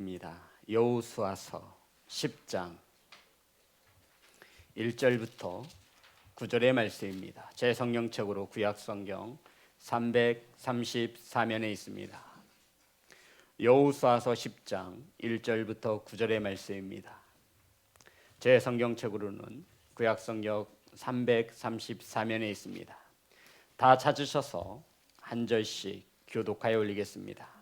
입니다. 여호수아서 10장 1절부터 9절의 말씀입니다. 제 성경책으로 구약성경 334면에 있습니다. 여호수아서 10장 1절부터 9절의 말씀입니다. 제 성경책으로는 구약성경 334면에 있습니다. 다 찾으셔서 한 절씩 교독하여 올리겠습니다.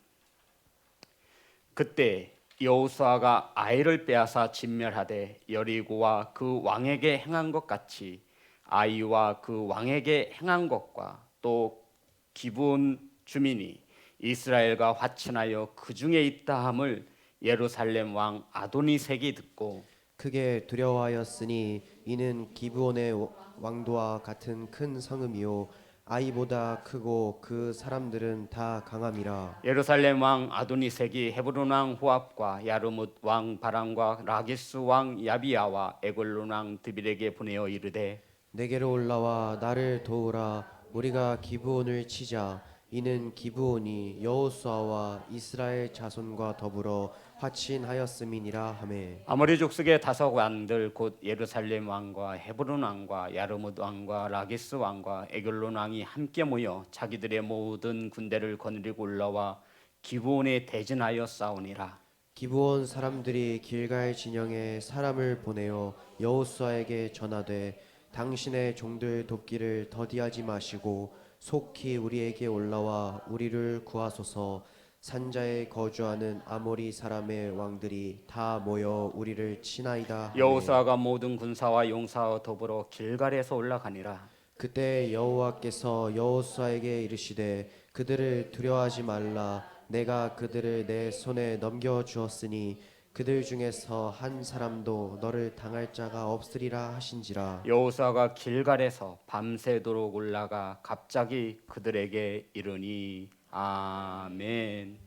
그때 여호수아가 아이를 빼앗아 진멸하되 여리고와 그 왕에게 행한 것 같이 아이와 그 왕에게 행한 것과 또 기브온 주민이 이스라엘과 화친하여 그 중에 있다 함을 예루살렘 왕 아도니색이 듣고 크게 두려워하였으니 이는 기브온의 왕도와 같은 큰 성읍이요 아이보다 크고 그 사람들은 다 강함이라. 예루살렘 왕 아도니색이 헤브론 왕 후압과 야르뭇 왕 바람과 라기스 왕 야비야와 에글론 왕 드빌에게 보내어 이르되 내게로 올라와 나를 도우라. 우리가 기브온을 치자. 이는 기브온이 여호수아와 이스라엘 자손과 더불어 화친하였음이니라 하매 아모리 족속의 다섯 왕들 곧 예루살렘 왕과 헤브론 왕과 야르뭇 왕과 라기스 왕과 에글론 왕이 함께 모여 자기들의 모든 군대를 거느리고 올라와 기브온에 대진하여 싸우니라. 기브온 사람들이 길갈 진영에 사람을 보내어 여호수아에게 전하되 당신의 종들 돕기를 더디하지 마시고 속히 우리에게 올라와 우리를 구하소서. 산자에 거주하는 아모리 사람의 왕들이 다 모여 우리를 치나이다 하매 여호수아가 모든 군사와 용사와 더불어 길갈에서 올라가니라. 그때 여호와께서 여호수아에게 이르시되 그들을 두려워하지 말라. 내가 그들을 내 손에 넘겨 주었으니 그들 중에서 한 사람도 너를 당할 자가 없으리라 하신지라. 여호수아가 길갈에서 밤새도록 올라가 갑자기 그들에게 이르니 아멘.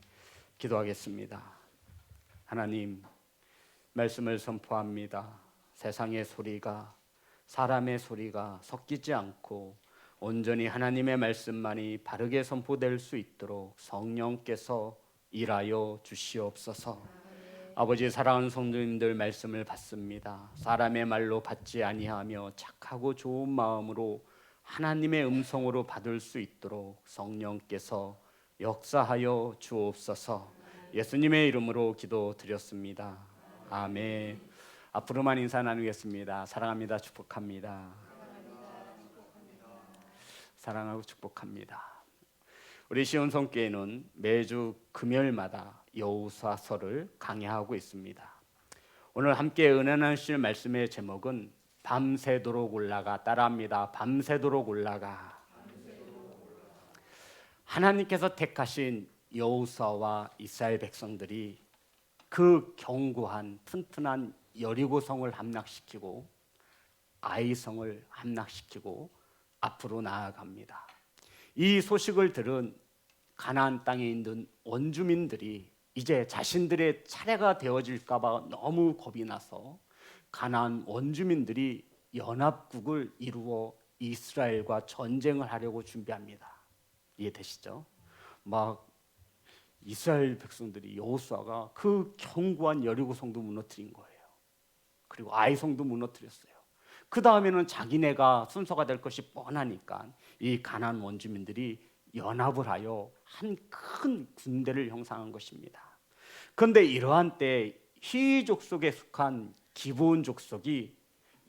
기도하겠습니다. 하나님, 말씀을 선포합니다. 세상의 소리가 사람의 소리가 섞이지 않고 온전히 하나님의 말씀만이 바르게 선포될 수 있도록 성령께서 일하여 주시옵소서. 아버지, 사랑하는 성도님들 말씀을 받습니다. 사람의 말로 받지 아니하며 착하고 좋은 마음으로 하나님의 음성으로 받을 수 있도록 성령께서 역사하여 주옵소서. 예수님의 이름으로 기도드렸습니다. 아멘. 앞으로만 인사 나누겠습니다. 사랑합니다. 축복합니다. 사랑하고 축복합니다. 우리 시온성교회는 매주 금요일마다 여호수아서를 강해하고 있습니다. 오늘 함께 은혜 나누실 말씀의 제목은 밤새도록 올라가. 따라합니다. 밤새도록 올라가. 하나님께서 택하신 여호수아와 이스라엘 백성들이 그 견고한 튼튼한 여리고성을 함락시키고 아이성을 함락시키고 앞으로 나아갑니다. 이 소식을 들은 가나안 땅에 있는 원주민들이 이제 자신들의 차례가 되어질까 봐 너무 겁이 나서 가나안 원주민들이 연합국을 이루어 이스라엘과 전쟁을 하려고 준비합니다. 이해되시죠? 막 이스라엘 백성들이 여호수아가 그 견고한 여리고성도 무너뜨린 거예요. 그리고 아이성도 무너뜨렸어요. 그 다음에는 자기네가 순서가 될 것이 뻔하니까 이 가나안 원주민들이 연합을 하여 한 큰 군대를 형성한 것입니다. 그런데 이러한 때 히위 족속에 속한 기브온 족속이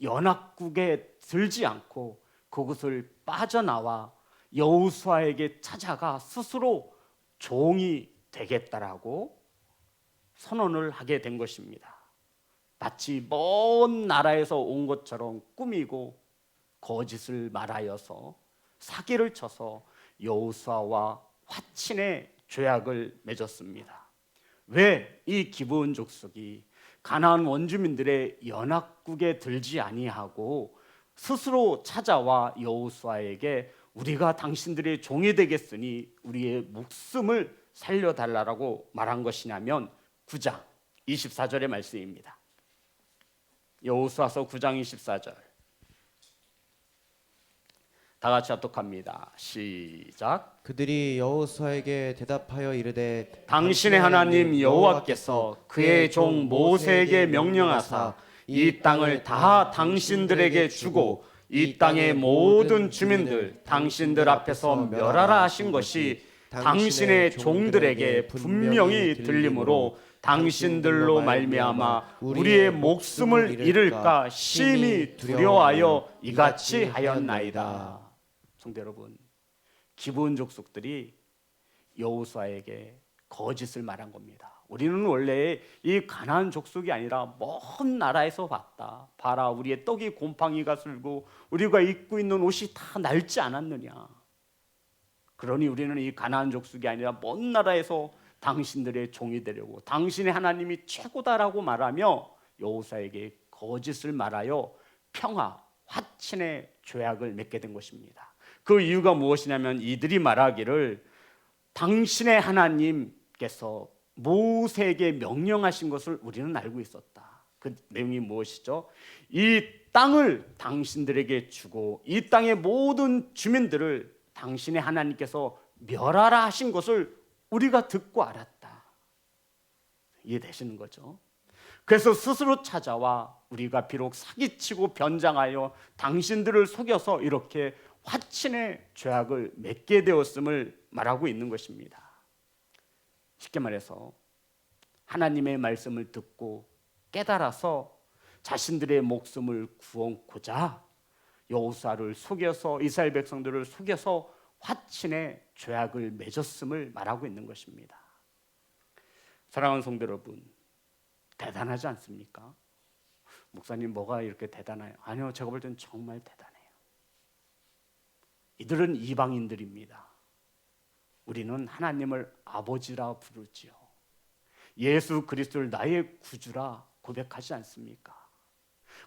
연합국에 들지 않고 그곳을 빠져나와 여호수아에게 찾아가 스스로 종이 되겠다라고 선언을 하게 된 것입니다. 마치 먼 나라에서 온 것처럼 꾸미고 거짓을 말하여서 사기를 쳐서 여호수아와 화친의 조약을 맺었습니다. 왜 이 기브온 족속이 가나안 원주민들의 연합국에 들지 아니하고 스스로 찾아와 여호수아에게 우리가 당신들의 종이 되겠으니 우리의 목숨을 살려달라고 말한 것이냐면 9장 24절의 말씀입니다. 여호수아서 9장 24절. 다 같이 합독합니다. 시작. 그들이 여호수아에게 대답하여 이르되 당신의 하나님 여호와께서 그의 종 모세에게 명령하사 이 땅을 다 당신들에게 주고 이 땅의 모든 주민들 당신들 앞에서 멸하라 하신 것이 당신의 종들에게 분명히 들리므로 당신들로 말미암아 우리의 목숨을 잃을까 심히 두려워하여 이같이 하였나이다. 성도 여러분, 기브온 족속들이 여호수아에게 거짓을 말한 겁니다. 우리는 원래 이 가나안 족속이 아니라 먼 나라에서 왔다. 봐라, 우리의 떡이 곰팡이가 슬고 우리가 입고 있는 옷이 다 낡지 않았느냐. 그러니 우리는 이 가나안 족속이 아니라 먼 나라에서 당신들의 종이 되려고 당신의 하나님이 최고다라고 말하며 여호수아에게 거짓을 말하여 평화, 화친의 조약을 맺게 된 것입니다. 그 이유가 무엇이냐면 이들이 말하기를 당신의 하나님께서 모세에게 명령하신 것을 우리는 알고 있었다. 그 내용이 무엇이죠? 이 땅을 당신들에게 주고 이 땅의 모든 주민들을 당신의 하나님께서 멸하라 하신 것을 우리가 듣고 알았다. 이해되시는 거죠? 그래서 스스로 찾아와 우리가 비록 사기치고 변장하여 당신들을 속여서 이렇게 화친의 죄악을 맺게 되었음을 말하고 있는 것입니다. 쉽게 말해서 하나님의 말씀을 듣고 깨달아서 자신들의 목숨을 구원고자 여호수아를 속여서 이스라엘 백성들을 속여서 화친의 죄악을 맺었음을 말하고 있는 것입니다. 사랑하는 성도 여러분, 대단하지 않습니까? 목사님 뭐가 이렇게 대단해요? 아니요, 제가 볼 때는 정말 대단해요. 이들은 이방인들입니다. 우리는 하나님을 아버지라 부르지요. 예수 그리스도를 나의 구주라 고백하지 않습니까?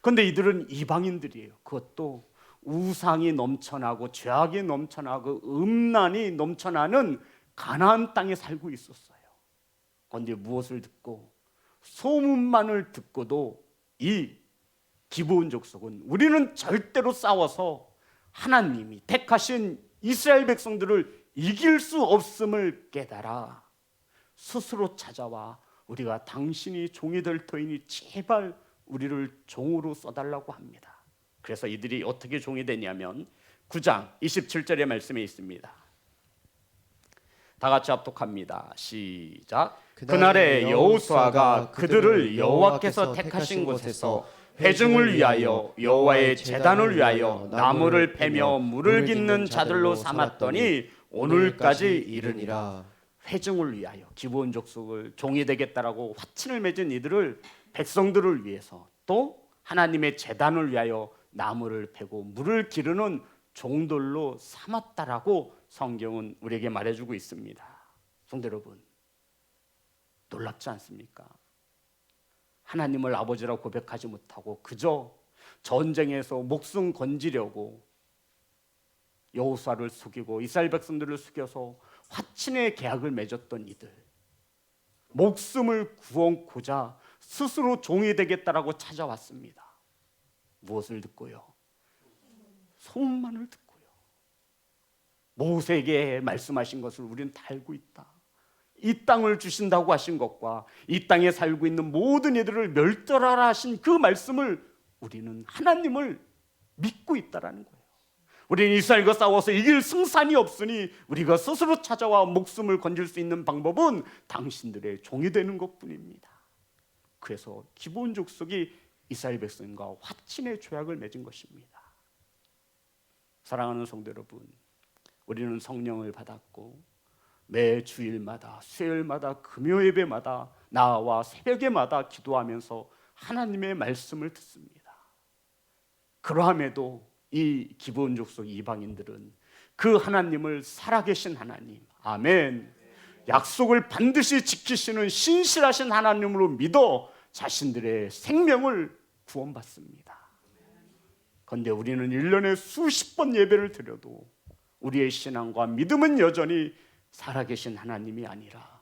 그런데 이들은 이방인들이에요. 그것도 우상이 넘쳐나고 죄악이 넘쳐나고 음란이 넘쳐나는 가나안 땅에 살고 있었어요. 그런데 무엇을 듣고 소문만을 듣고도 이 기브온 족속은 우리는 절대로 싸워서 하나님이 택하신 이스라엘 백성들을 이길 수 없음을 깨달아 스스로 찾아와 우리가 당신이 종이 될 터이니 제발 우리를 종으로 써달라고 합니다. 그래서 이들이 어떻게 종이 되냐면 9장 27절의 말씀에 있습니다. 다 같이 합독합니다. 시작. 그날에 여호수아가 그들을 여호와께서 택하신 곳에서 회중을 위하여 여호와의 제단을 위하여 나무를 패며 물을 깃는 자들로 삼았더니 오늘까지 이르니라. 회중을 위하여 기브온 족속을 종이 되겠다라고 화친을 맺은 이들을 백성들을 위해서 또 하나님의 제단을 위하여 나무를 패고 물을 기르는 종들로 삼았다라고 성경은 우리에게 말해주고 있습니다. 성도 여러분, 놀랍지 않습니까? 하나님을 아버지라고 고백하지 못하고 그저 전쟁에서 목숨 건지려고 여호수아를 속이고 이스라엘 백성들을 속여서 화친의 계약을 맺었던 이들, 목숨을 구원고자 스스로 종이 되겠다라고 찾아왔습니다. 무엇을 듣고요? 소문만을 듣고요. 모세에게 말씀하신 것을 우리는 다 알고 있다. 이 땅을 주신다고 하신 것과 이 땅에 살고 있는 모든 이들을 멸절하라 하신 그 말씀을 우리는 하나님을 믿고 있다라는 거예요. 우리는 이스라엘과 싸워서 이길 승산이 없으니 우리가 스스로 찾아와 목숨을 건질 수 있는 방법은 당신들의 종이 되는 것뿐입니다. 그래서 기브온 족속이 이스라엘 백성과 화친의 조약을 맺은 것입니다. 사랑하는 성도 여러분, 우리는 성령을 받았고 매 주일마다 수요일마다 금요 예배마다 나와 새벽에마다 기도하면서 하나님의 말씀을 듣습니다. 그러함에도 이 기브온 족속 이방인들은 그 하나님을 살아계신 하나님, 아멘, 약속을 반드시 지키시는 신실하신 하나님으로 믿어 자신들의 생명을 구원받습니다. 그런데 우리는 1년에 수십 번 예배를 드려도 우리의 신앙과 믿음은 여전히 살아계신 하나님이 아니라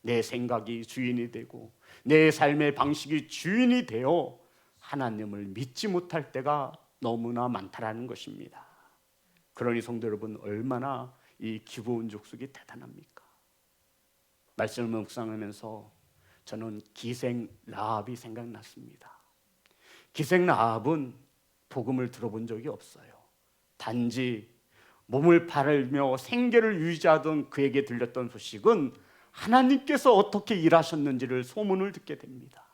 내 생각이 주인이 되고 내 삶의 방식이 주인이 되어 하나님을 믿지 못할 때가 너무나 많다라는 것입니다. 그러니 성도 여러분, 얼마나 이 기브온 족속이 대단합니까? 말씀을 묵상하면서 저는 기생 라합이 생각났습니다. 기생 라합은 복음을 들어본 적이 없어요. 단지 몸을 팔며 생계를 유지하던 그에게 들렸던 소식은 하나님께서 어떻게 일하셨는지를 소문을 듣게 됩니다.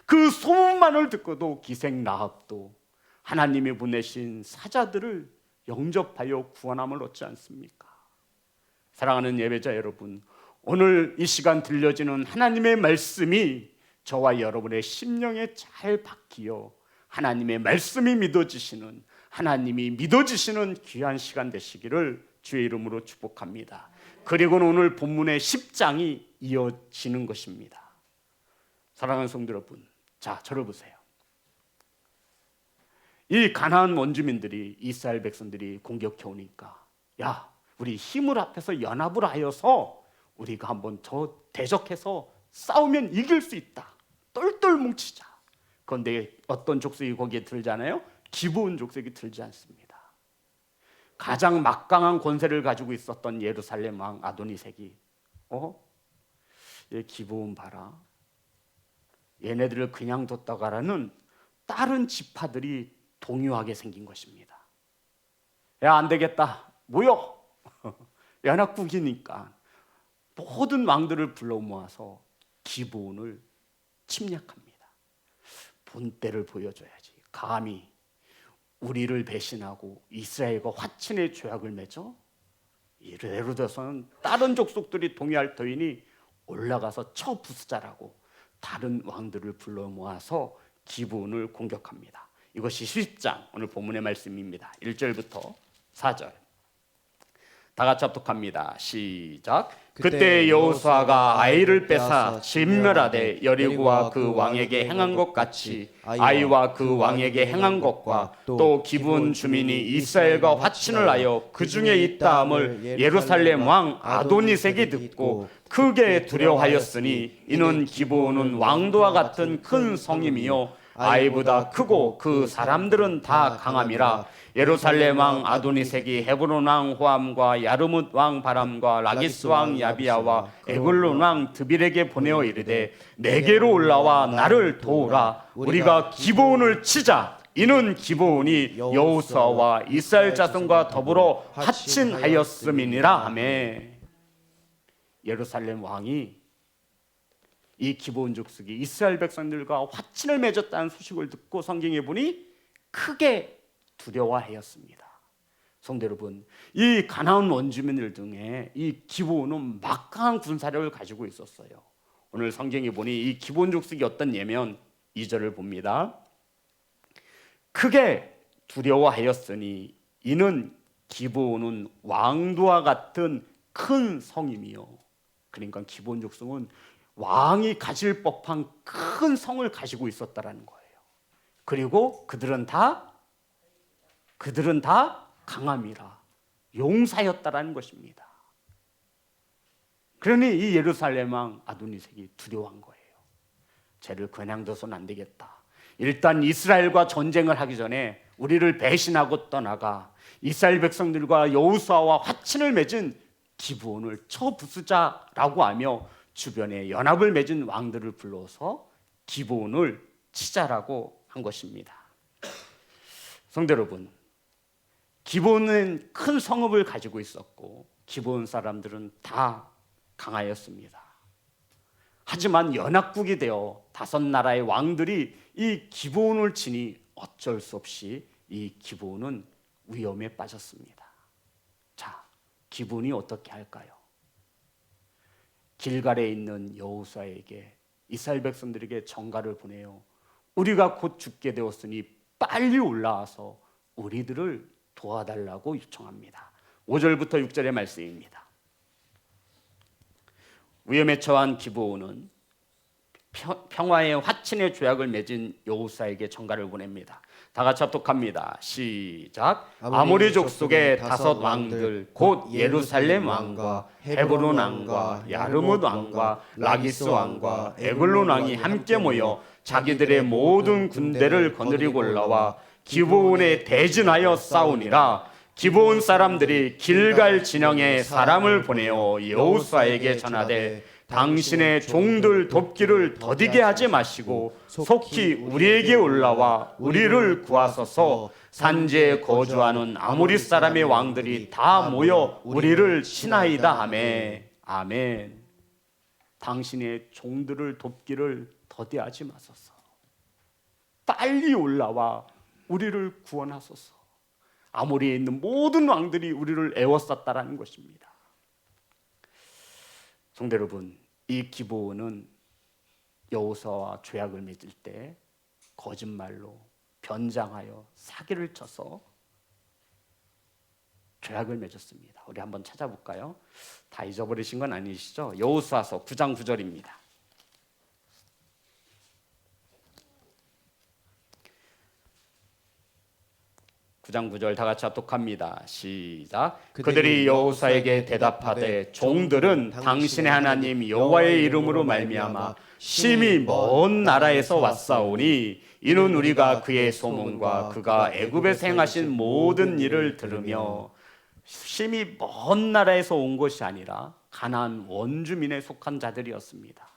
그 소문만을 듣고도 기생 라합도 하나님이 보내신 사자들을 영접하여 구원함을 얻지 않습니까? 사랑하는 예배자 여러분, 오늘 이 시간 들려지는 하나님의 말씀이 저와 여러분의 심령에 잘 박히어 하나님의 말씀이 믿어지시는, 하나님이 믿어지시는 귀한 시간 되시기를 주의 이름으로 축복합니다. 그리고는 오늘 본문의 10장이 이어지는 것입니다. 사랑하는 성도 여러분, 자, 저를 보세요. 이 가나안 원주민들이, 이스라엘 백성들이 공격해 오니까, 야, 우리 힘을 합해서 연합을 하여서 우리가 한번 더 대적해서 싸우면 이길 수 있다. 똘똘 뭉치자. 그런데 어떤 족속이 거기에 들잖아요? 기브온 족속이 들지 않습니다. 가장 막강한 권세를 가지고 있었던 예루살렘 왕 아도니색이 얘 기브온 봐라. 얘네들을 그냥 뒀다가라는 다른 지파들이 동요하게 생긴 것입니다. 야, 안 되겠다. 모여. 연합국이니까 모든 왕들을 불러 모아서 기브온을 침략합니다. 본때를 보여줘야지. 감히 우리를 배신하고 이스라엘과 화친의 조약을 맺어? 예를 들어서는 다른 족속들이 동요할 터이니 올라가서 쳐 부수자라고 다른 왕들을 불러 모아서 기브온을 공격합니다. 이것이 10장 오늘 본문의 말씀입니다. 1절부터 4절 다 같이 합독합니다. 시작. 그때 여호수아가 아이를 뺏어 진멸하되 여리고와 그 왕에게 행한 것 같이 아이와 그 왕에게 행한 것과 또 기브온 주민이 이스라엘과 화친을 하여 그 중에 있다함을 예루살렘 왕 아도니색이 듣고 크게 두려워하였으니 이는 기브온은 왕도와 같은 큰 성임이요 아이보다 크고 그 사람들은 다 강함이라. 예루살렘 왕 아도니색이 헤브론 왕 호암과 야르뭇 왕 바람과 라기스 왕 야비야와 에글론 왕 드빌에게 보내어 이르되 내게로 올라와 나를 도우라. 우리가 기브온을 치자. 이는 기브온이 여호수아와 이스라엘 자손과 더불어 화친하였음이니라 하매. 예루살렘 왕이 이 기브온 족속이 이스라엘 백성들과 화친을 맺었다는 소식을 듣고 성경에 보니 크게 두려워하였습니다. 성도 여러분, 이 가나안 원주민들 중에 이 기브온은 막강한 군사력을 가지고 있었어요. 오늘 성경에 보니 이 기브온 족속이 어떤 예면 2절을 봅니다. 크게 두려워하였으니 이는 기브온은 왕도와 같은 큰 성임이요. 그러니까 기브온 족속은 왕이 가질 법한 큰 성을 가지고 있었다라는 거예요. 그리고 그들은 다 강함이라 용사였다라는 것입니다. 그러니 이 예루살렘 왕 아도니색이 두려워한 거예요. 쟤를 그냥 둬서는 안 되겠다. 일단 이스라엘과 전쟁을 하기 전에 우리를 배신하고 떠나가 이스라엘 백성들과 여호수아와 화친을 맺은 기브온을 쳐 부수자라고 하며 주변에 연합을 맺은 왕들을 불러서 기브온을 치자라고 한 것입니다. 성도 여러분, 기브온은 큰 성읍을 가지고 있었고 기브온 사람들은 다 강하였습니다. 하지만 연합국이 되어 5나라의 왕들이 이 기브온을 치니 어쩔 수 없이 이 기브온은 위험에 빠졌습니다. 자, 기브온이 어떻게 할까요? 길갈에 있는 여호수아에게 이스라엘 백성들에게 전가를 보내요. 우리가 곧 죽게 되었으니 빨리 올라와서 우리들을 도와달라고 요청합니다. 5절부터 6절의 말씀입니다. 위험에 처한 기브온은 평화의 화친의 조약을 맺은 여호수아에게 전가를 보냅니다. 다 같이 합독합니다. 시작. 아모리 족속의 5 왕들 곧 예루살렘 왕과 헤브론 왕과 야르뭇 왕과 라기스 왕과 에글론 왕이 함께 모여 자기들의 모든 군대를 거느리고 올라와 기브온에 대진하여 싸우니라. 기브온 사람들이 길갈 진영에 사람을 보내어 여호수아에게 전하되 당신의 종들 돕기를 더디게 하지 마시고 속히 우리에게 올라와 우리를 구하소서. 산지에 거주하는 아모리 사람의 왕들이 다 모여 우리를 치나이다 하매. 아멘. 당신의 종들을 돕기를 더디하지 마소서. 빨리 올라와 우리를 구원하소서. 아모리에 있는 모든 왕들이 우리를 애워쌌다라는 것입니다. 성도 여러분, 이 기브온은 여호수아와 죄악을 맺을 때 거짓말로 변장하여 사기를 쳐서 죄악을 맺었습니다. 우리 한번 찾아볼까요? 다 잊어버리신 건 아니시죠? 여호수아서 9장 9절입니다. 9장 9절 다 같이 합독합니다. 시작. 그들이 여호수아에게 대답하되 종들은 당신의 하나님 여호와의 이름으로 말미암아 심히 먼 나라에서 왔사오니 이는 우리가 그의 소문과 그가 애굽에서 행하신 모든 일을 들으며. 심히 먼 나라에서 온 것이 아니라 가나안 원주민에 속한 자들이었습니다.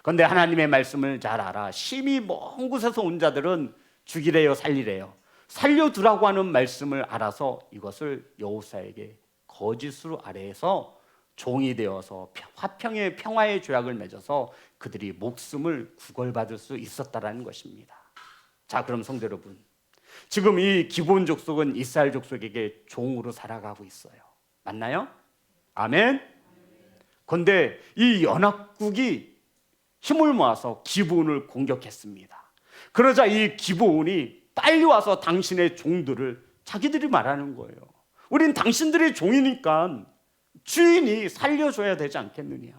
그런데 하나님의 말씀을 잘 알아 심히 먼 곳에서 온 자들은 죽이래요 살리래요 살려두라고 하는 말씀을 알아서 이것을 여호수아에게 거짓으로 아래에서 종이 되어서 화평의 평화의 조약을 맺어서 그들이 목숨을 구걸받을 수 있었다라는 것입니다. 자, 그럼 성도 여러분, 지금 이 기브온 족속은 이스라엘 족속에게 종으로 살아가고 있어요. 맞나요? 아멘. 그런데 이 연합국이 힘을 모아서 기브온을 공격했습니다. 그러자 이 기브온이 빨리 와서 당신의 종들을, 자기들이 말하는 거예요. 우린 당신들의 종이니까 주인이 살려줘야 되지 않겠느냐.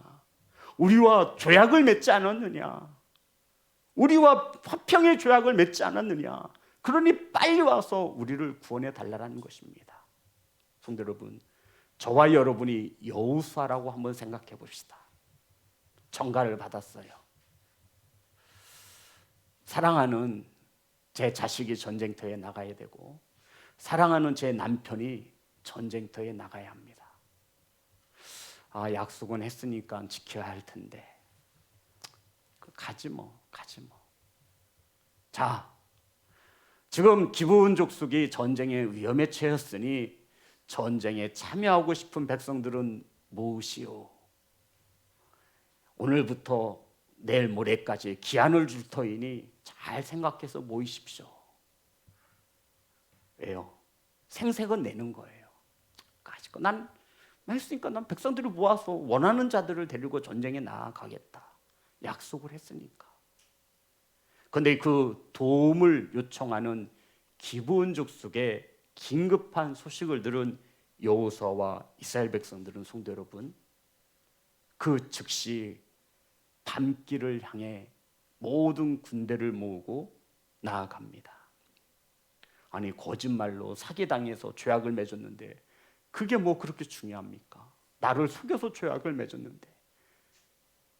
우리와 조약을 맺지 않았느냐. 우리와 화평의 조약을 맺지 않았느냐. 그러니 빨리 와서 우리를 구원해 달라는 것입니다. 성도 여러분, 저와 여러분이 여호수아라고 한번 생각해 봅시다. 정가를 받았어요. 사랑하는 제 자식이 전쟁터에 나가야 되고 사랑하는 제 남편이 전쟁터에 나가야 합니다. 아, 약속은 했으니까 지켜야 할 텐데 가지 뭐. 자, 지금 기브온 족속이 전쟁에 위험에 처했으니 전쟁에 참여하고 싶은 백성들은 모으시오. 오늘부터 내일 모레까지 기한을 줄 터이니 잘 생각해서 모이십시오. 왜요? 생색은 내는 거예요. 난 했으니까 난 백성들을 모아서 원하는 자들을 데리고 전쟁에 나아가겠다. 약속을 했으니까. 그런데 그 도움을 요청하는 기브온 족속의 긴급한 소식을 들은 여호수아와 이스라엘 백성들은, 성도 여러분, 그 즉시 밤길을 향해 모든 군대를 모으고 나아갑니다. 아니, 거짓말로 사기당해서 죄악을 맺었는데 그게 뭐 그렇게 중요합니까? 나를 속여서 죄악을 맺었는데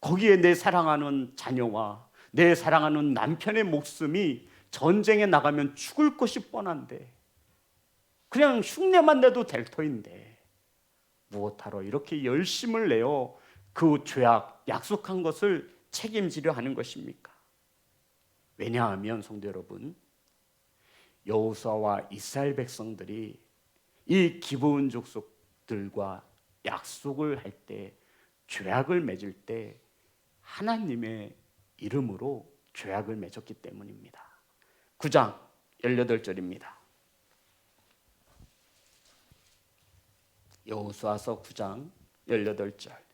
거기에 내 사랑하는 자녀와 내 사랑하는 남편의 목숨이 전쟁에 나가면 죽을 것이 뻔한데 그냥 흉내만 내도 될 터인데 무엇하러 이렇게 열심을 내어 그 죄악, 약속한 것을 책임지려 하는 것입니까? 왜냐하면 성도 여러분, 여호수아와 이스라엘 백성들이 이 기브온 족속들과 약속을 할 때, 죄악을 맺을 때 하나님의 이름으로 죄악을 맺었기 때문입니다. 9장 18절입니다. 여호수아서 9장 18절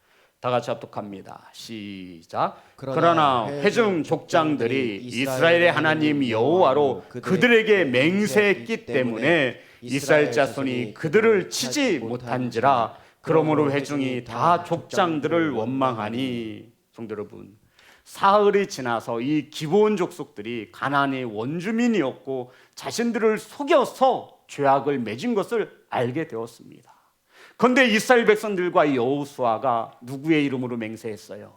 다 같이 합독합니다. 시작. 그러나 회중 족장들이 이스라엘의 하나님 여호와로 그들에게 맹세했기 때문에 이스라엘 자손이 그들을 치지 못한지라. 그러므로 회중이 다 족장들을 원망하니. 성도 여러분, 사흘이 지나서 이 기브온 족속들이 가나안의 원주민이었고 자신들을 속여서 죄악을 맺은 것을 알게 되었습니다. 그런데 이스라엘 백성들과 여호수아가 누구의 이름으로 맹세했어요?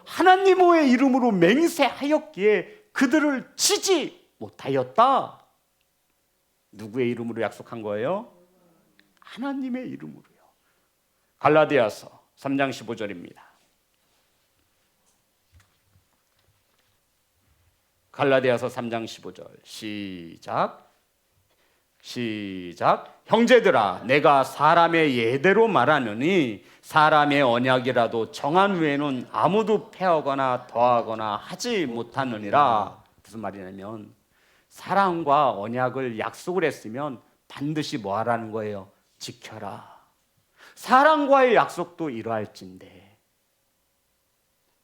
하나님의 이름으로 맹세하였기에 그들을 치지 못하였다. 누구의 이름으로 약속한 거예요? 하나님의 이름으로요. 갈라디아서 3장 15절입니다. 갈라디아서 3장 15절 시작. 형제들아, 내가 사람의 예대로 말하느니 사람의 언약이라도 정한 후에는 아무도 패하거나 더하거나 하지 못하느니라. 무슨 말이냐면 사람과 언약을 약속을 했으면 반드시 뭐 하라는 거예요? 지켜라. 사람과의 약속도 이러할진대.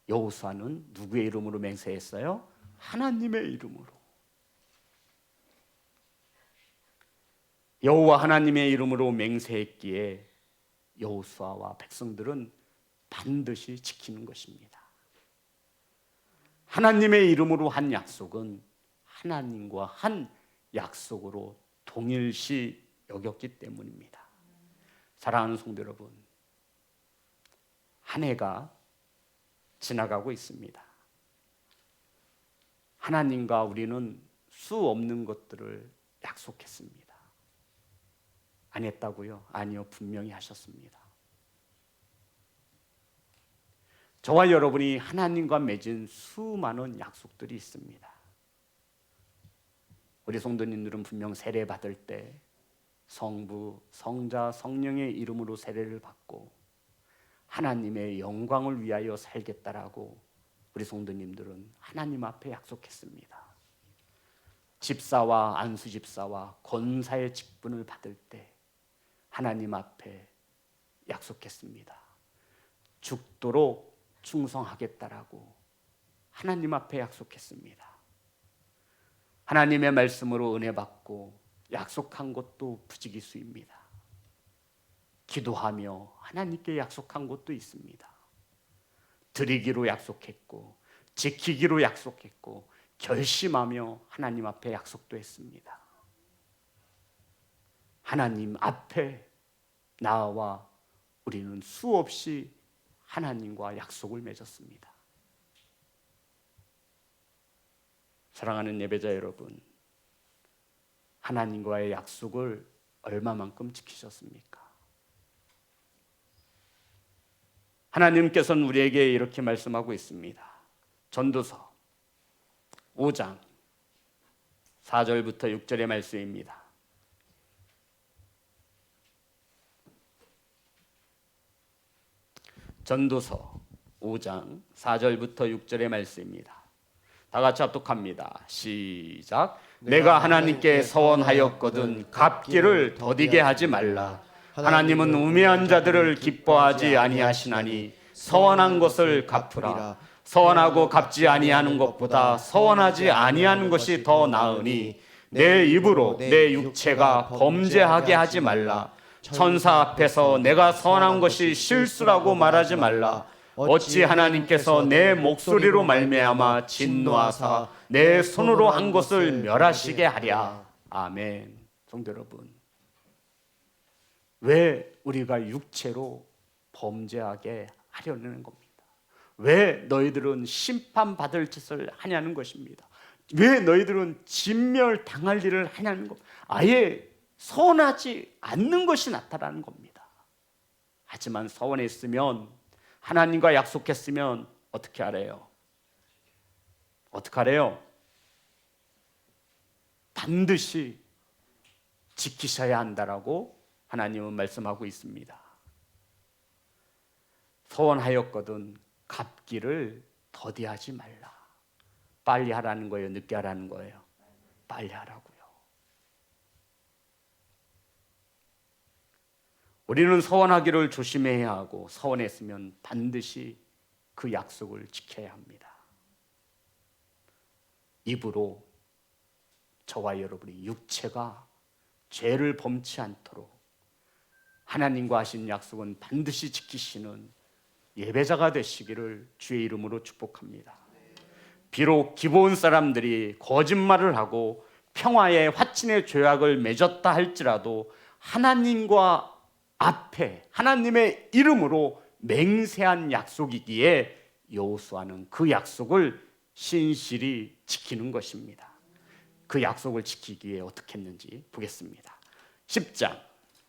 여호수아는 누구의 이름으로 맹세했어요? 하나님의 이름으로. 여호와 하나님의 이름으로 맹세했기에 여호수아와 백성들은 반드시 지키는 것입니다. 하나님의 이름으로 한 약속은 하나님과 한 약속으로 동일시 여겼기 때문입니다. 사랑하는 성도 여러분, 한 해가 지나가고 있습니다. 하나님과 우리는 수 없는 것들을 약속했습니다. 안 했다고요? 아니요, 분명히 하셨습니다. 저와 여러분이 하나님과 맺은 수많은 약속들이 있습니다. 우리 성도님들은 분명 세례 받을 때 성부, 성자, 성령의 이름으로 세례를 받고 하나님의 영광을 위하여 살겠다라고 우리 성도님들은 하나님 앞에 약속했습니다. 집사와 안수집사와 권사의 직분을 받을 때 하나님 앞에 약속했습니다. 죽도록 충성하겠다라고 하나님 앞에 약속했습니다. 하나님의 말씀으로 은혜 받고 약속한 것도 부지기수입니다. 기도하며 하나님께 약속한 것도 있습니다. 드리기로 약속했고 지키기로 약속했고 결심하며 하나님 앞에 약속도 했습니다. 하나님 앞에 나와 우리는 수없이 하나님과 약속을 맺었습니다. 사랑하는 예배자 여러분, 하나님과의 약속을 얼마만큼 지키셨습니까? 하나님께서는 우리에게 이렇게 말씀하고 있습니다. 전도서 5장 4절부터 6절의 말씀입니다. 전도서 5장 4절부터 6절의 말씀입니다. 다 같이 합독합니다. 시작. 내가 하나님께 서원하였거든 갚기를 더디게 하지 말라. 하나님은 우매한 자들을 기뻐하지 아니하시나니 서원한 것을 갚으라. 서원하고 갚지 아니하는 것보다 서원하지 아니하는 것이 더 나으니 내 입으로 내 육체가 범죄하게 하지 말라. 천사 앞에서 내가 서원한 것이 실수라고 말하지 말라. 어찌 하나님께서 내 목소리로 말미암아 진노하사 내 손으로 한 것을 멸하시게 하랴. 아멘. 성도 여러분, 왜 우리가 육체로 범죄하게 하려는 겁니다. 왜 너희들은 심판받을 짓을 하냐는 것입니다. 왜 너희들은 진멸당할 일을 하냐는 겁니다. 아예 서원하지 않는 것이 나타나는 겁니다. 하지만 서원했으면, 하나님과 약속했으면 어떻게 하래요? 어떻게 하래요? 반드시 지키셔야 한다라고 하나님은 말씀하고 있습니다. 서원하였거든 갚기를 더디하지 말라. 빨리 하라는 거예요? 늦게 하라는 거예요? 빨리 하라고요. 우리는 서원하기를 조심해야 하고 서원했으면 반드시 그 약속을 지켜야 합니다. 입으로 저와 여러분이 육체가 죄를 범치 않도록 하나님과 하신 약속은 반드시 지키시는 예배자가 되시기를 주의 이름으로 축복합니다. 비록 기본 사람들이 거짓말을 하고 평화의 화친의 조약을 맺었다 할지라도 하나님과 앞에 하나님의 이름으로 맹세한 약속이기에 여호수아는 그 약속을 신실히 지키는 것입니다. 그 약속을 지키기 위해 어떻게 했는지 보겠습니다. 10장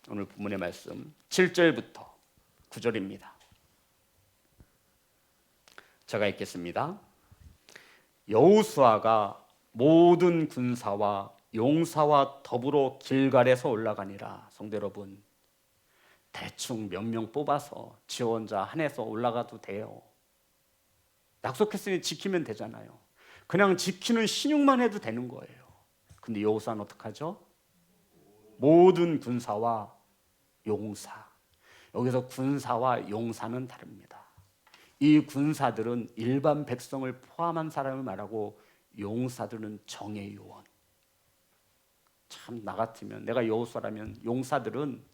오늘 본문의 말씀 7절부터 9절입니다. 제가 읽겠습니다. 여호수아가 모든 군사와 용사와 더불어 길갈에서 올라가니라. 성도 여러분, 대충 몇 명 뽑아서 지원자 한해서 올라가도 돼요. 약속했으니 지키면 되잖아요. 그냥 지키는 신용만 해도 되는 거예요. 근데 여호수아는 어떡하죠? 모든 군사와 용사. 여기서 군사와 용사는 다릅니다. 이 군사들은 일반 백성을 포함한 사람을 말하고 용사들은 정의 요원. 참, 나 같으면, 내가 여호수아라면 용사들은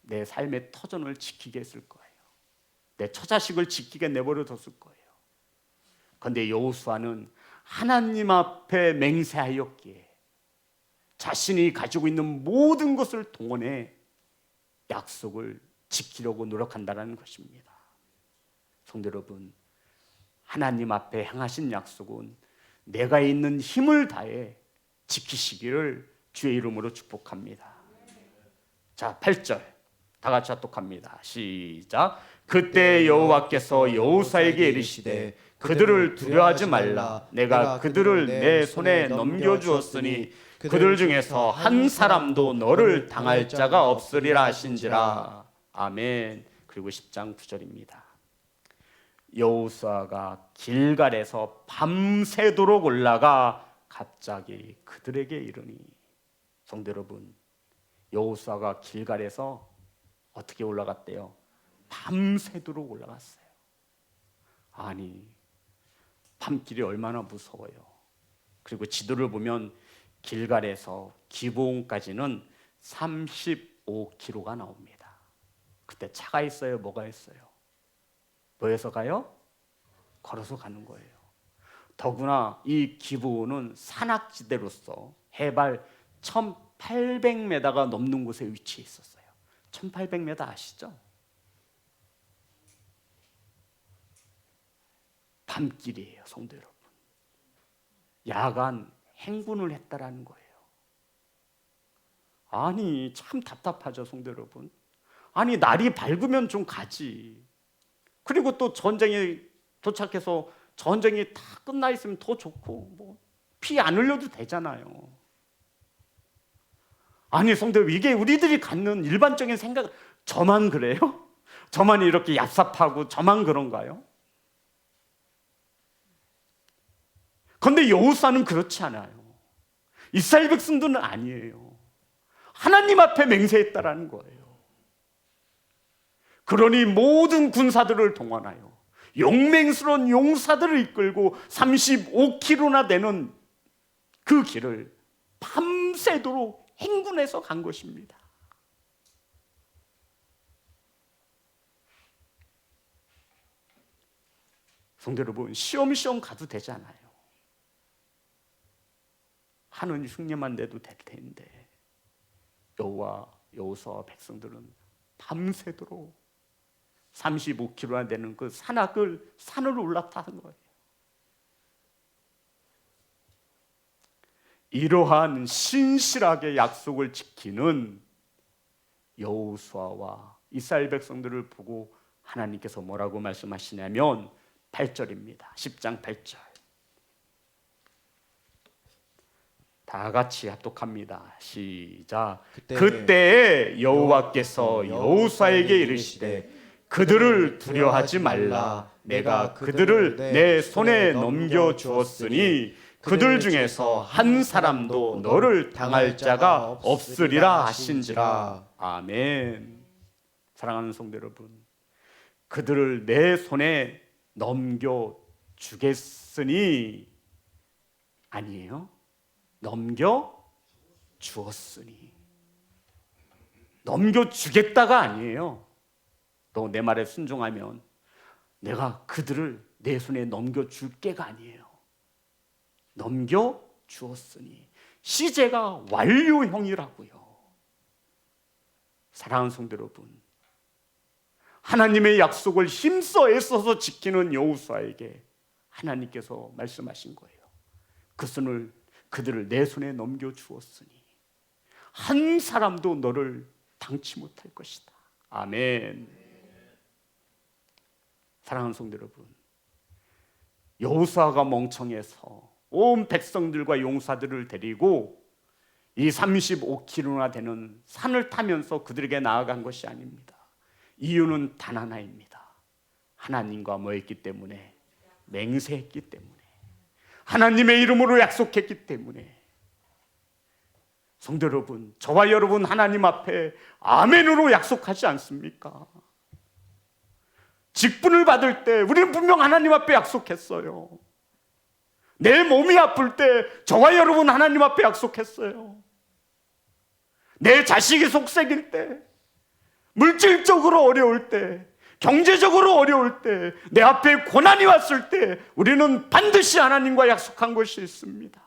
내 삶의 터전을 지키게 했을 거예요. 내 처자식을 지키게 내버려 뒀을 거예요. 그런데 여호수아는 하나님 앞에 맹세하였기에 자신이 가지고 있는 모든 것을 동원해 약속을 지키려고 노력한다는 것입니다. 성도 여러분, 하나님 앞에 행하신 약속은 내가 있는 힘을 다해 지키시기를 주의 이름으로 축복합니다. 자, 8절 다 같이 합독합니다. 시작. 그때 여호와께서 여호수아에게 이르시되 그들을 두려워하지 말라. 내가 그들을 내 손에 넘겨주었으니 그들 중에서 한 사람도 너를 당할 자가 없으리라 하신지라. 아멘. 그리고 10장 9절입니다. 여호수아가 길갈에서 밤새도록 올라가 갑자기 그들에게 이르니. 성도 여러분, 여호수아가 길갈에서 어떻게 올라갔대요? 밤새도록 올라갔어요. 아니, 밤길이 얼마나 무서워요. 그리고 지도를 보면 길갈에서 기브온까지는 35km가 나옵니다. 그때 차가 있어요? 뭐가 있어요? 뭐해서 가요? 걸어서 가는 거예요. 더구나 이 기브온은 산악지대로서 해발 1800m가 넘는 곳에 위치해 있었어요. 1800m 아시죠? 밤길이에요, 성도 여러분. 야간 행군을 했다라는 거예요. 아니, 참 답답하죠, 성도 여러분. 아니, 날이 밝으면 좀 가지. 그리고 또 전쟁에 도착해서 전쟁이 다 끝나 있으면 더 좋고, 뭐 피 안 흘려도 되잖아요. 아니, 성도 여러분, 이게 우리들이 갖는 일반적인 생각, 저만 그래요? 저만 이렇게 얍삽하고 저만 그런가요? 그런데 여호수아는 그렇지 않아요. 이스라엘 백성들은 아니에요. 하나님 앞에 맹세했다라는 거예요. 그러니 모든 군사들을 동원하여 용맹스러운 용사들을 이끌고 35km나 되는 그 길을 밤새도록 행군해서 간 것입니다. 성도 여러분, 시험시험 가도 되잖아요. 하는 흉내만 내도 될 텐데 여호수아와 백성들은 밤새도록 35km나 되는 그 산을 올라타는 거예요. 이러한 신실하게 약속을 지키는 여호수아와 이스라엘 백성들을 보고 하나님께서 뭐라고 말씀하시냐면 8절입니다. 10장 8절. 다 같이 합독합니다. 시작. 그때 여호와께서 여호수아에게 이르시되 그들을 두려워하지 말라. 내가 그들을 내 손에 넘겨 주었으니 그들 중에서 한 사람도 너를 당할 자가 없으리라 하신지라. 아멘. 사랑하는 성도 여러분, 그들을 내 손에 넘겨 주겠으니 아니에요. 넘겨 주었으니. 넘겨 주겠다가 아니에요. 너 내 말에 순종하면 내가 그들을 내 손에 넘겨 줄게가 아니에요. 넘겨 주었으니. 시제가 완료형이라고요. 사랑하는 성도 여러분, 하나님의 약속을 힘써 애써서 지키는 여호수아에게 하나님께서 말씀하신 거예요. 그들을 내 손에 넘겨 주었으니 한 사람도 너를 당치 못할 것이다. 아멘. 사랑하는 성도 여러분, 여호수아가 멍청해서 온 백성들과 용사들을 데리고 이 35km나 되는 산을 타면서 그들에게 나아간 것이 아닙니다. 이유는 단 하나입니다. 하나님과 뭐했기 때문에? 맹세했기 때문에, 하나님의 이름으로 약속했기 때문에. 성도 여러분, 저와 여러분 하나님 앞에 아멘으로 약속하지 않습니까? 직분을 받을 때 우리는 분명 하나님 앞에 약속했어요. 내 몸이 아플 때 저와 여러분 하나님 앞에 약속했어요. 내 자식이 속색일 때, 물질적으로 어려울 때, 경제적으로 어려울 때, 내 앞에 고난이 왔을 때 우리는 반드시 하나님과 약속한 것이 있습니다.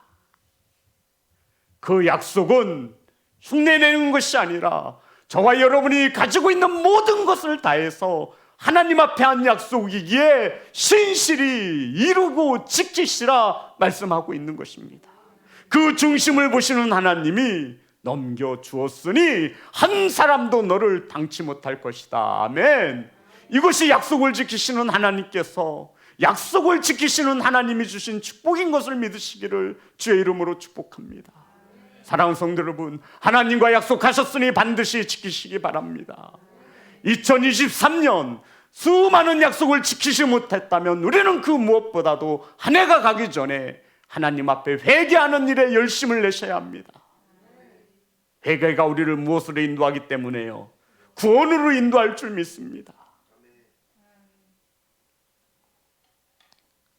그 약속은 흉내내는 것이 아니라 저와 여러분이 가지고 있는 모든 것을 다해서 하나님 앞에 한 약속이기에 신실히 이루고 지키시라 말씀하고 있는 것입니다. 그 중심을 보시는 하나님이 넘겨주었으니 한 사람도 너를 당치 못할 것이다. 아멘. 이것이 약속을 지키시는 하나님께서, 약속을 지키시는 하나님이 주신 축복인 것을 믿으시기를 주의 이름으로 축복합니다. 사랑하는 성도 여러분, 하나님과 약속하셨으니 반드시 지키시기 바랍니다. 2023년 수많은 약속을 지키지 못했다면 우리는 그 무엇보다도 한 해가 가기 전에 하나님 앞에 회개하는 일에 열심을 내셔야 합니다. 회개가 우리를 무엇으로 인도하기 때문에요? 구원으로 인도할 줄 믿습니다.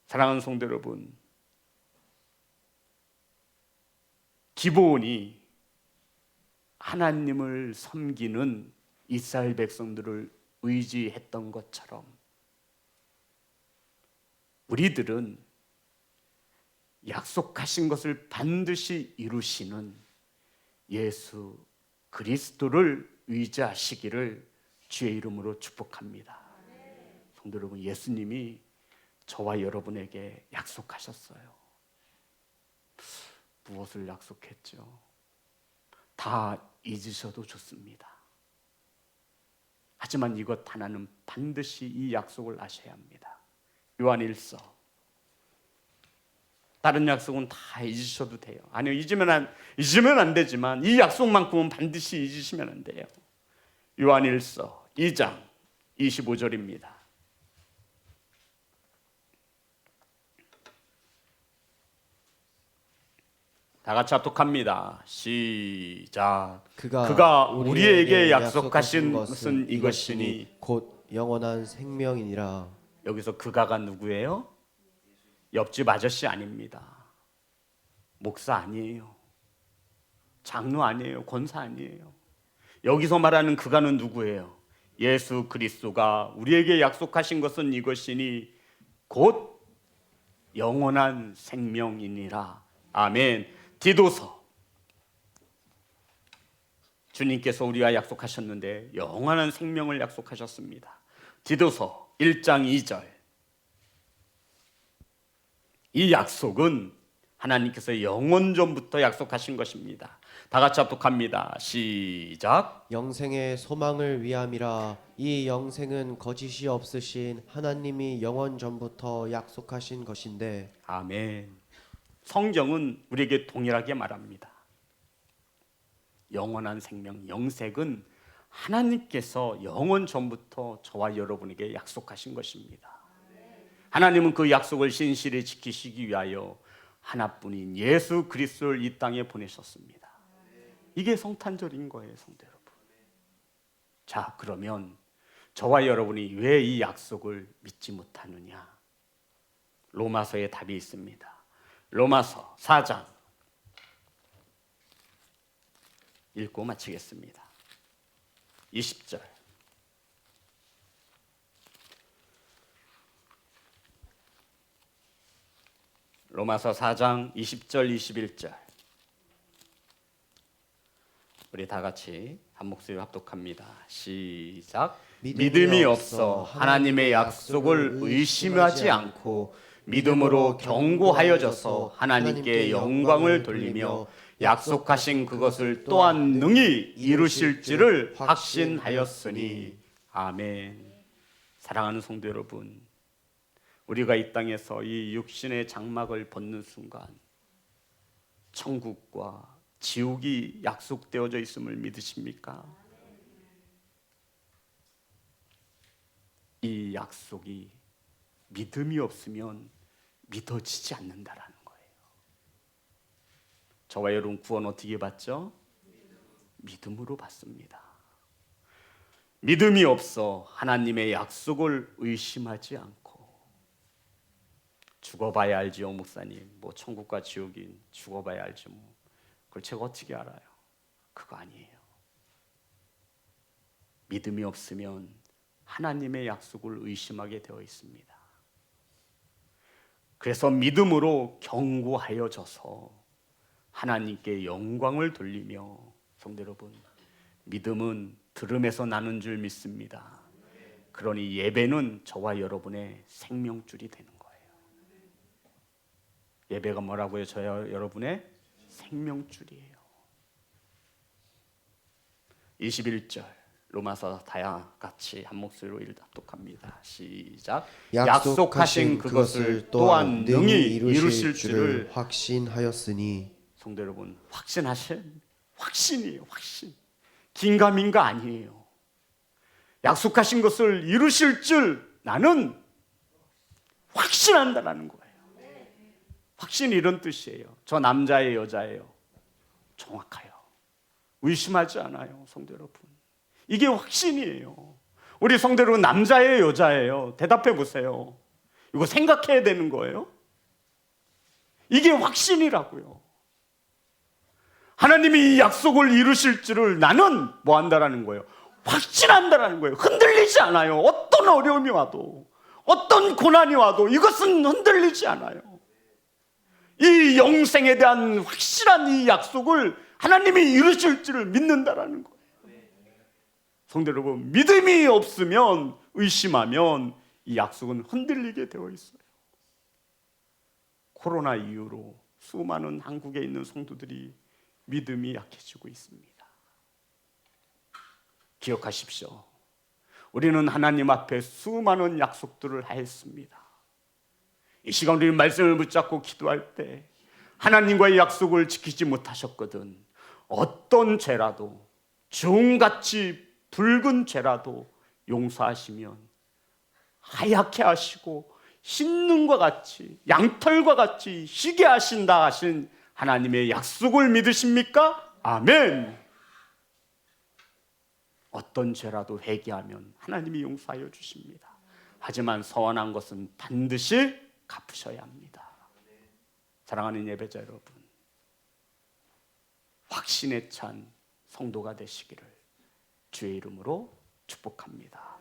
사랑하는 성도 여러분, 기브온이 하나님을 섬기는 이스라엘 백성들을 의지했던 것처럼 우리들은 약속하신 것을 반드시 이루시는 예수 그리스도를 의지하시기를 주의 이름으로 축복합니다. 성도 여러분, 예수님이 저와 여러분에게 약속하셨어요. 무엇을 약속했죠? 다 잊으셔도 좋습니다. 하지만 이것 하나는 반드시 이 약속을 아셔야 합니다. 요한일서, 다른 약속은 다 잊으셔도 돼요. 아니요, 잊으면 안 되지만 이 약속만큼은 반드시 잊으시면 안 돼요. 요한일서 2장 25절입니다. 다 같이 합독합니다. 시작. 그가 우리에게 약속하신 것은 이것이니 곧 영원한 생명이니라. 여기서 그가가 누구예요? 옆집 아저씨 아닙니다. 목사 아니에요. 장로 아니에요. 권사 아니에요. 여기서 말하는 그가는 누구예요? 예수 그리스도가 우리에게 약속하신 것은 이것이니 곧 영원한 생명이니라. 아멘. 디도서, 주님께서 우리와 약속하셨는데 영원한 생명을 약속하셨습니다. 디도서 1장 2절. 이 약속은 하나님께서 영원 전부터 약속하신 것입니다. 다 같이 합독합니다. 시작. 영생의 소망을 위함이라. 이 영생은 거짓이 없으신 하나님이 영원 전부터 약속하신 것인데. 아멘. 성경은 우리에게 동일하게 말합니다. 영원한 생명, 영생은 하나님께서 영원 전부터 저와 여러분에게 약속하신 것입니다. 하나님은 그 약속을 신실히 지키시기 위하여 하나뿐인 예수 그리스도를 이 땅에 보내셨습니다. 이게 성탄절인 거예요, 성도 여러분. 자, 그러면 저와 여러분이 왜 이 약속을 믿지 못하느냐? 로마서에 답이 있습니다. 로마서 4장 읽고 마치겠습니다. 20절. 로마서 4장 20절 21절. 우리 다 같이 한 목소리로 합독합니다. 시작. 믿음이 없어 하나님의 약속을 의심하지 않고 믿음으로 견고하여져서 하나님께 영광을 돌리며 약속하신 그것을 또한 능히 이루실 줄을 확신하였으니. 아멘. 사랑하는 성도 여러분, 우리가 이 땅에서 이 육신의 장막을 벗는 순간 천국과 지옥이 약속되어져 있음을 믿으십니까? 이 약속이 믿음이 없으면 믿어지지 않는다라는 거예요. 저와 여러분 구원 어떻게 받죠? 믿음으로 받습니다. 믿음이 없어 하나님의 약속을 의심하지 않고, 죽어봐야 알지요 목사님, 뭐 천국과 지옥인 죽어봐야 알지 뭐 그걸 제가 어떻게 알아요? 그거 아니에요. 믿음이 없으면 하나님의 약속을 의심하게 되어 있습니다. 그래서 믿음으로 견고하여져서 하나님께 영광을 돌리며, 성도 여러분, 믿음은 들음에서 나는 줄 믿습니다. 그러니 예배는 저와 여러분의 생명줄이 되는 거예요. 예배가 뭐라고요? 저와 여러분의 생명줄이에요. 21절 로마서 다 같이 한 목소리로 읽도록합니다. 시작. 약속하신 그것을 또한 능히 이루실 줄을 확신하였으니. 성도 여러분, 확신이에요. 확신. 긴가민가 아니에요. 약속하신 것을 이루실 줄 나는 확신한다라는 거예요. 확신이 이런 뜻이에요. 저 남자예요, 여자예요? 정확해요. 의심하지 않아요, 성도 여러분. 이게 확신이에요. 우리 성도 여러분, 남자예요, 여자예요? 대답해 보세요. 이거 생각해야 되는 거예요. 이게 확신이라고요. 하나님이 이 약속을 이루실 줄을 나는 뭐 한다라는 거예요? 확신한다라는 거예요. 흔들리지 않아요. 어떤 어려움이 와도, 어떤 고난이 와도 이것은 흔들리지 않아요. 이 영생에 대한 확실한 이 약속을 하나님이 이루실 줄을 믿는다라는 거예요. 성도 여러분, 믿음이 없으면, 의심하면 이 약속은 흔들리게 되어 있어요. 코로나 이후로 수많은 한국에 있는 성도들이 믿음이 약해지고 있습니다. 기억하십시오. 우리는 하나님 앞에 수많은 약속들을 하였습니다. 이 시간 우리 말씀을 붙잡고 기도할 때 하나님과의 약속을 지키지 못하셨거든 어떤 죄라도, 주홍같이 붉은 죄라도 용서하시면 하얗게 하시고 흰 눈과 같이, 양털과 같이 희게 하신다 하신 하나님의 약속을 믿으십니까? 아멘. 어떤 죄라도 회개하면 하나님이 용서하여 주십니다. 하지만 서원한 것은 반드시 갚으셔야 합니다. 사랑하는 예배자 여러분, 확신에 찬 성도가 되시기를 주의 이름으로 축복합니다.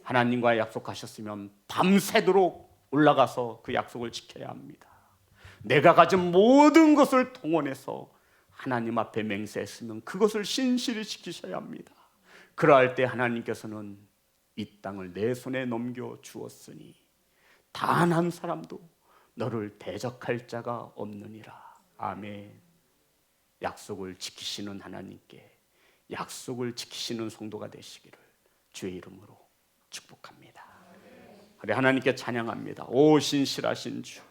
하나님과 약속하셨으면 밤새도록 올라가서 그 약속을 지켜야 합니다. 내가 가진 모든 것을 동원해서 하나님 앞에 맹세했으면 그것을 신실히 지키셔야 합니다. 그러할 때 하나님께서는 이 땅을 내 손에 넘겨 주었으니 단 한 사람도 너를 대적할 자가 없느니라. 아멘. 약속을 지키시는 하나님께 약속을 지키시는 성도가 되시기를 주의 이름으로 축복합니다. 우리 하나님께 찬양합니다. 오 신실하신 주,